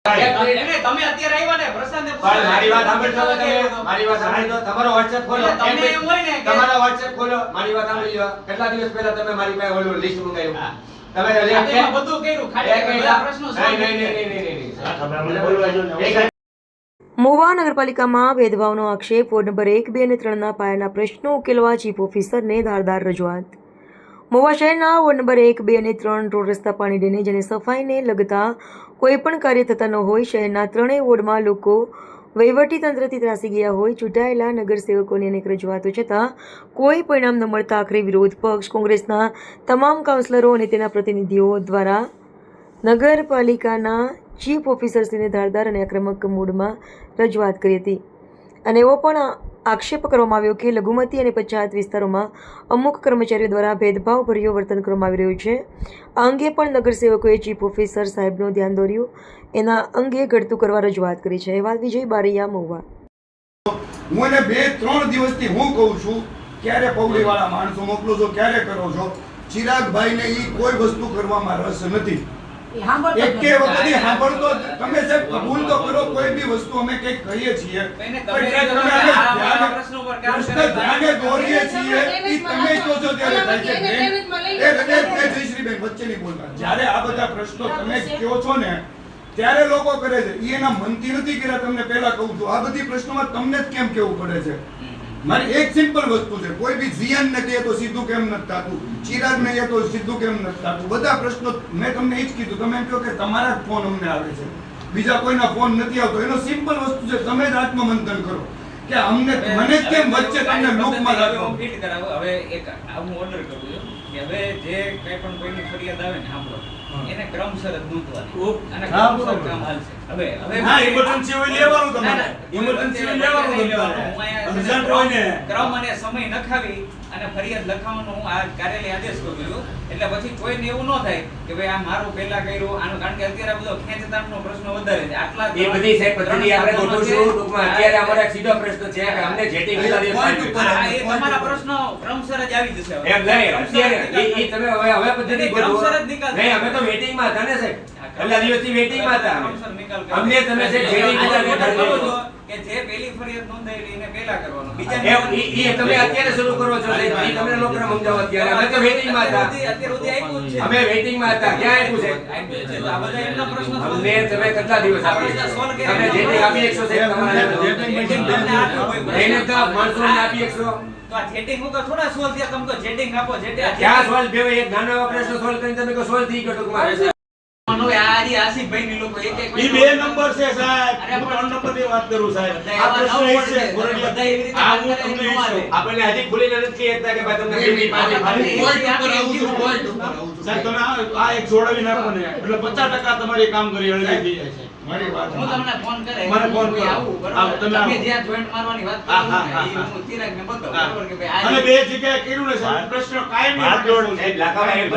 તમે અત્યારે આવ્યા ને પ્રશાંતને પણ મારી વાત સાંભળજો તમે, મારી વાત સાંભળજો. તમારો WhatsApp ખોલો. તમે એમ હોય ને તમારો WhatsApp ખોલો. મારી વાત સાંભળી લો. કેટલા દિવસ પહેલા તમે મારી પાસે ઓલું લિસ્ટ મંગાવ્યું. તમે એમાં બધું કર્યું ખાલી બધા પ્રશ્નો નહીં. મહુવા નગરપાલિકામાં ભેદભાવનો આક્ષેપ. વોર્ડ નંબર 1, 2 અને 3ના પાયાના પ્રશ્નો ઉકેલવા ચીફ ઓફિસરને ધારદાર રજૂઆત. મહુવા શહેરના વોર્ડ નંબર 1, 2 અને 3 રોડ રસ્તા, પાણી, ડ્રેનેજ અને સફાઈને લગતા કોઈ પણ કાર્ય થતા ન હોય. શહેરના ત્રણેય વોર્ડમાં લોકો વહીવટી તંત્રથી ત્રાસી ગયા હોય. ચૂંટાયેલા નગરસેવકોની અનેક રજૂઆતો છતાં કોઈ પરિણામ ન મળતા આખરે વિરોધ પક્ષ કોંગ્રેસના તમામ કાઉન્સિલરો અને તેના પ્રતિનિધિઓ દ્વારા નગરપાલિકાના ચીફ ઓફિસરશ્રીને ધારદાર અને આક્રમક મૂડમાં રજૂઆત કરી હતી અને એવો પણ આક્ષેપ કરવામાં આવ્યો કે લઘુમતી અને પછાત વિસ્તારોમાં અમુક કર્મચારીઓ દ્વારા ભેદભાવભર્યું વર્તન કરવામાં આવી રહ્યું છે. આ અંગે પણ નગરસેવકોએ ચીફ ઓફિસર સાહેબનું ધ્યાન દોર્યું. એના અંગે ઘટતું કરવા રજૂઆત કરી છે. અહેવાલ વિજય બારૈયા, મહુવા. હું એને 2-3 દિવસથી હું કહું છું ક્યારે પૌડીવાળા માણસો મોકલો છો, ક્યારે કરો છો. ચિરાગભાઈને ઈ કોઈ વસ્તુ કરવામાં રસ નથી. એકે વખત સાંભળતો તમે સાહેબ કબૂલ તો કરો કોઈ બી વસ્તુ અમે કંઈક કહીએ છીએ ધ્યાને દોરીએ છીએ ઈ તમે કહો છો ત્યારે થાય છે. જયશ્રીબેન વચ્ચે નહીં બોલતા. જ્યારે આ બધા પ્રશ્નો તમે કહો છો ને ત્યારે લોકો કરે છે. ઈ એના મનથી નથી કર્યા. તમને પહેલા કહું છું આ બધી પ્રશ્નોમાં તમને જ કેમ કેવું પડે છે. મારી એક સિમ્પલ વસ્તુ છે. કોઈ બી જીએન ને કહે તો સીધું કેમ નથી થતું, ચિરાગ ને કહે તો સીધું કેમ નથી થતું. બધા પ્રશ્નો મેં તમને એ જ કીધું. તમે એમ કહો કે તમારા જ ફોન અમને આવે છે, બીજા કોઈના ફોન નથી આવતો. એનો સિમ્પલ વસ્તુ છે. તમે જ આત્મમંથન કરો કે અમને મને કેમ વચ્ચે તમને લૂપમાં રાખો. હવે એક હું ઓર્ડર કરું છું કે હવે જે કઈ પણ કોઈની ફરિયાદ આવે ને આપણો એને ક્રમસર જ નોંધવાની અને ક્રમસર કામ હાલશે. હવે હા ઇમરજન્સી હોય લેવાનું તમારે. ઇમરજન્સી લેવાનું ક્રમ અને સમય નખાવી અને ફરિયાદ લખાવવાનો હું આ કાર્યાલય આદેશ કરું છું. એટલે પછી કોઈને એવું ન થાય કે ભાઈ આ મારું પહેલા કર્યું આનું, કારણ કે અત્યારે બધો ખેંચતાણનો પ્રશ્ન વધારે છે. આટલા એ બધી સાહેબ પદ્ધતિ આપણે ગોઠવશું. ટૂંકમાં અત્યારે અમારો એક સીધો પ્રશ્ન છે કે અમને જેટી કેટલા દિવસ એ તમારા પ્રશ્નો ક્રમસર જ આવી જશે. એમ નહીં અત્યારે એ તમે હવે પદ્ધતિ ક્રમસર જ નિકાલ નહીં. અમે તો વેટિંગમાં હતા ને સાહેબ, કેટલા દિવસથી વેટિંગમાં હતા. અમને તમે સાહેબ જેટી કેટલા કે જે પહેલી ફરિયાદ નોંધાયેલી એને પહેલા કરવાનો, એ તમે અત્યારે શરૂ કરો છો. એ તમને લોકો સમજાવો. અત્યારે અમે તો વેટિંગમાં હતા. અત્યારે સુધી આપ્યું છે. અમે વેટિંગમાં હતા. ક્યાં આપ્યું છે? આ બધા એમના પ્રશ્નો અમને તમે કેટલા દિવસ તમે જેટી આપી શકશો સાહેબ? તમારે એને તો માણસોને આપી શકશો. તો આ જેટિંગ હું થોડા સોલ્વ થયા. તમે તો જેટિંગ આપો. ક્યાં સોલ્વ થયો? એક નાનો પ્રશ્ન સોલ્વ કરીને તમે કહો સોલ્વ થઈ ગયો ટૂંકમાં. આસિફભાઈ ની લોકો એક ઈ 2 નંબર છે સાહેબ. હું 3 નંબરની વાત કરું સાહેબ. આ પ્રશ્ન એક છે બોરડિયા. આ હું તમને આપણને હજી ભૂલીને નથી કહેતા કે ભાઈ તમને બીજી પાછી પોઈન્ટ ઉપર આવું છું. પોઈન્ટ ઉપર આવું છું સાહેબ. તમે આ એક જોડાવી નાખો ને એટલે 50% તમારી કામ કરી હળવી થઈ જાય છે. મારી વાત હું તમને ફોન કરે મને ફોન કરો. આવું બરાબર. તમે જ્યાં જોઈન્ટ મારવાની વાત કરો ને હું ચિરાગને બતાવું બરાબર કે ભાઈ અને બે જગ્યાએ કર્યું ને સાહેબ પ્રશ્ન કાયમી માટે લાખામાં એક